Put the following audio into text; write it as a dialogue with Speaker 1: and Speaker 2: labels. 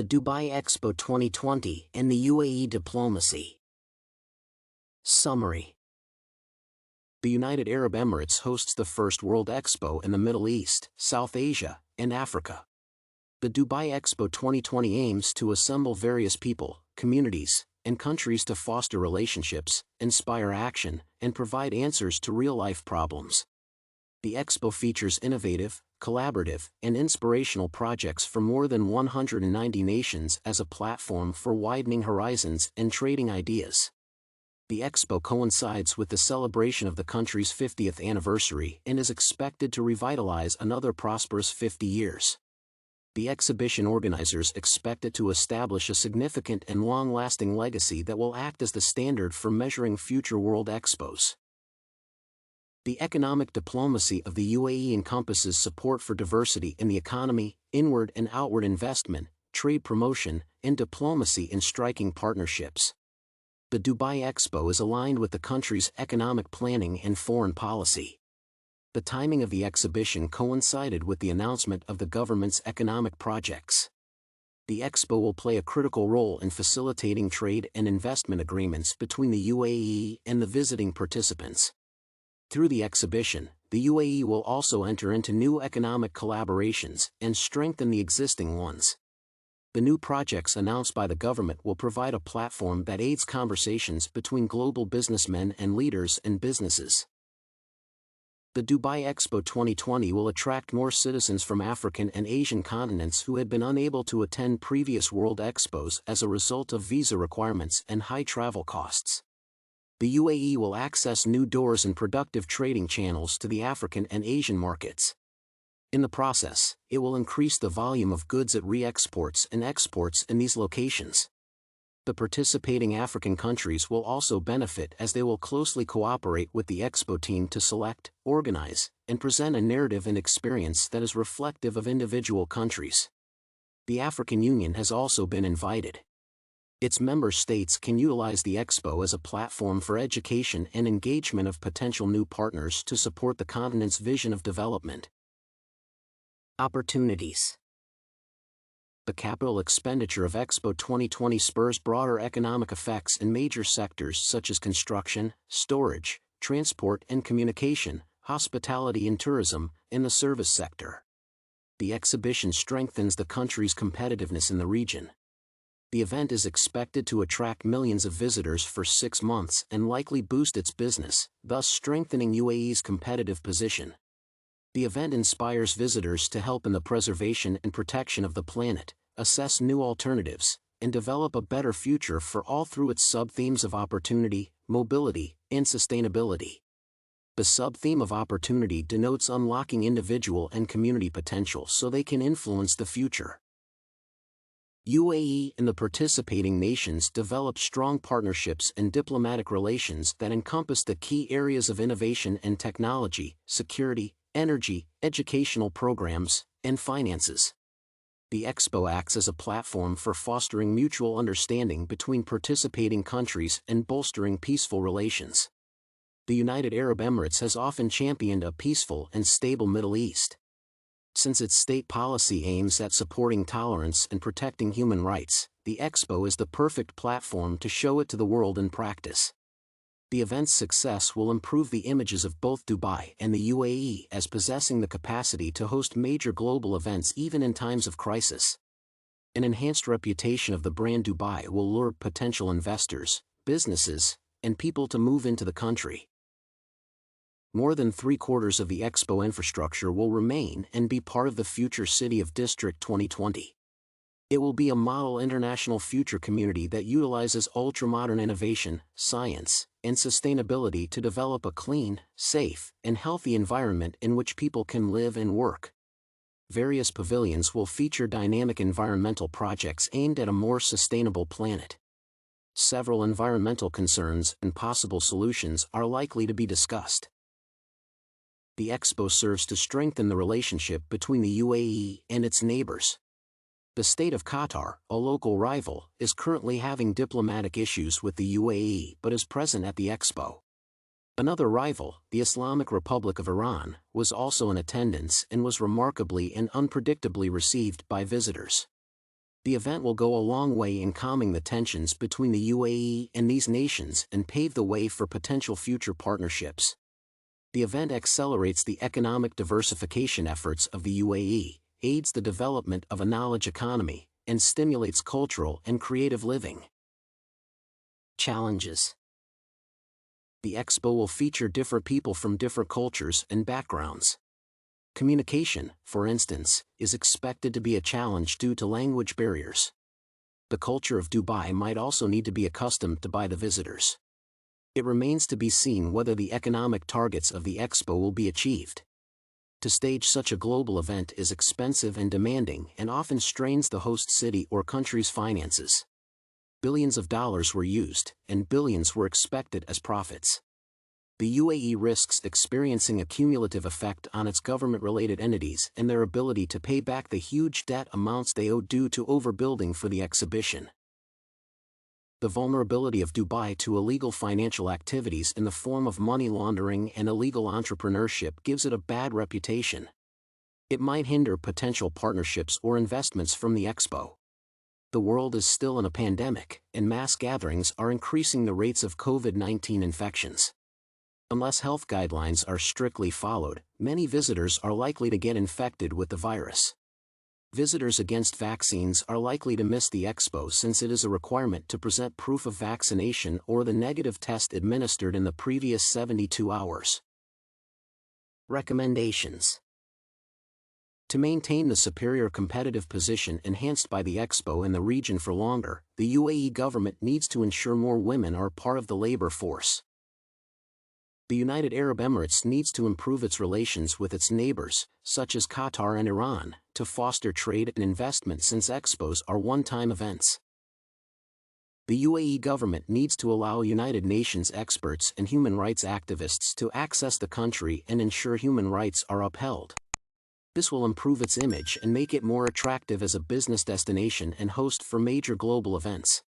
Speaker 1: the Dubai Expo 2020 and the UAE diplomacy. Summary. The United Arab Emirates hosts the first World Expo in the Middle East, South Asia, and Africa. The Dubai Expo 2020 aims to assemble various people, communities, and countries to foster relationships, inspire action, and provide answers to real-life problems. The Expo features innovative, collaborative, and inspirational projects from more than 190 nations as a platform for widening horizons and trading ideas. The Expo coincides with the celebration of the country's 50th anniversary and is expected to revitalize another prosperous 50 years. The exhibition organizers expect it to establish a significant and long-lasting legacy that will act as the standard for measuring future World Expos. The economic diplomacy of the UAE encompasses support for diversity in the economy, inward and outward investment, trade promotion, and diplomacy in striking partnerships. The Dubai Expo is aligned with the country's economic planning and foreign policy. The timing of the exhibition coincided with the announcement of the government's economic projects. The Expo will play a critical role in facilitating trade and investment agreements between the UAE and the visiting participants. Through the exhibition, the UAE will also enter into new economic collaborations and strengthen the existing ones. The new projects announced by the government will provide a platform that aids conversations between global businessmen and leaders and businesses. The Dubai Expo 2020 will attract more citizens from African and Asian continents who had been unable to attend previous World Expos as a result of visa requirements and high travel costs. The UAE will access new doors and productive trading channels to the African and Asian markets. In the process, it will increase the volume of goods it re-exports and exports in these locations. The participating African countries will also benefit as they will closely cooperate with the Expo team to select, organize, and present a narrative and experience that is reflective of individual countries. The African Union has also been invited. Its member states can utilize the Expo as a platform for education and engagement of potential new partners to support the continent's vision of development. Opportunities. The capital expenditure of Expo 2020 spurs broader economic effects in major sectors such as construction, storage, transport and communication, hospitality and tourism, and the service sector. The exhibition strengthens the country's competitiveness in the region. The event is expected to attract millions of visitors for 6 months and likely boost its business, thus strengthening UAE's competitive position. The event inspires visitors to help in the preservation and protection of the planet, assess new alternatives, and develop a better future for all through its sub-themes of opportunity, mobility, and sustainability. The sub-theme of opportunity denotes unlocking individual and community potential so they can influence the future. UAE and the participating nations develop strong partnerships and diplomatic relations that encompass the key areas of innovation and technology, security, energy, educational programs, and finances. The Expo acts as a platform for fostering mutual understanding between participating countries and bolstering peaceful relations. The United Arab Emirates has often championed a peaceful and stable Middle East. Since its state policy aims at supporting tolerance and protecting human rights, the Expo is the perfect platform to show it to the world in practice. The event's success will improve the images of both Dubai and the UAE as possessing the capacity to host major global events even in times of crisis. An enhanced reputation of the brand Dubai will lure potential investors, businesses, and people to move into the country. More than 3/4 of the Expo infrastructure will remain and be part of the future city of District 2020. It will be a model international future community that utilizes ultra-modern innovation, science, and sustainability to develop a clean, safe, and healthy environment in which people can live and work. Various pavilions will feature dynamic environmental projects aimed at a more sustainable planet. Several environmental concerns and possible solutions are likely to be discussed. The Expo serves to strengthen the relationship between the UAE and its neighbors. The state of Qatar, a local rival, is currently having diplomatic issues with the UAE but is present at the Expo. Another rival, the Islamic Republic of Iran, was also in attendance and was remarkably and unpredictably received by visitors. The event will go a long way in calming the tensions between the UAE and these nations and pave the way for potential future partnerships. The event accelerates the economic diversification efforts of the UAE, aids the development of a knowledge economy, and stimulates cultural and creative living. Challenges. The expo will feature different people from different cultures and backgrounds. Communication, for instance, is expected to be a challenge due to language barriers. The culture of Dubai might also need to be accustomed to by the visitors. It remains to be seen whether the economic targets of the expo will be achieved. To stage such a global event is expensive and demanding and often strains the host city or country's finances. Billions of dollars were used, and billions were expected as profits. The UAE risks experiencing a cumulative effect on its government-related entities and their ability to pay back the huge debt amounts they owe due to overbuilding for the exhibition. The vulnerability of Dubai to illegal financial activities in the form of money laundering and illegal entrepreneurship gives it a bad reputation. It might hinder potential partnerships or investments from the expo. The world is still in a pandemic, and mass gatherings are increasing the rates of COVID-19 infections. Unless health guidelines are strictly followed, many visitors are likely to get infected with the virus. Visitors against vaccines are likely to miss the expo since it is a requirement to present proof of vaccination or the negative test administered in the previous 72 hours. Recommendations. To maintain the superior competitive position enhanced by the expo in the region for longer, the UAE government needs to ensure more women are part of the labor force. The United Arab Emirates needs to improve its relations with its neighbors, such as Qatar and Iran, to foster trade and investment since expos are one-time events. The UAE government needs to allow United Nations experts and human rights activists to access the country and ensure human rights are upheld. This will improve its image and make it more attractive as a business destination and host for major global events.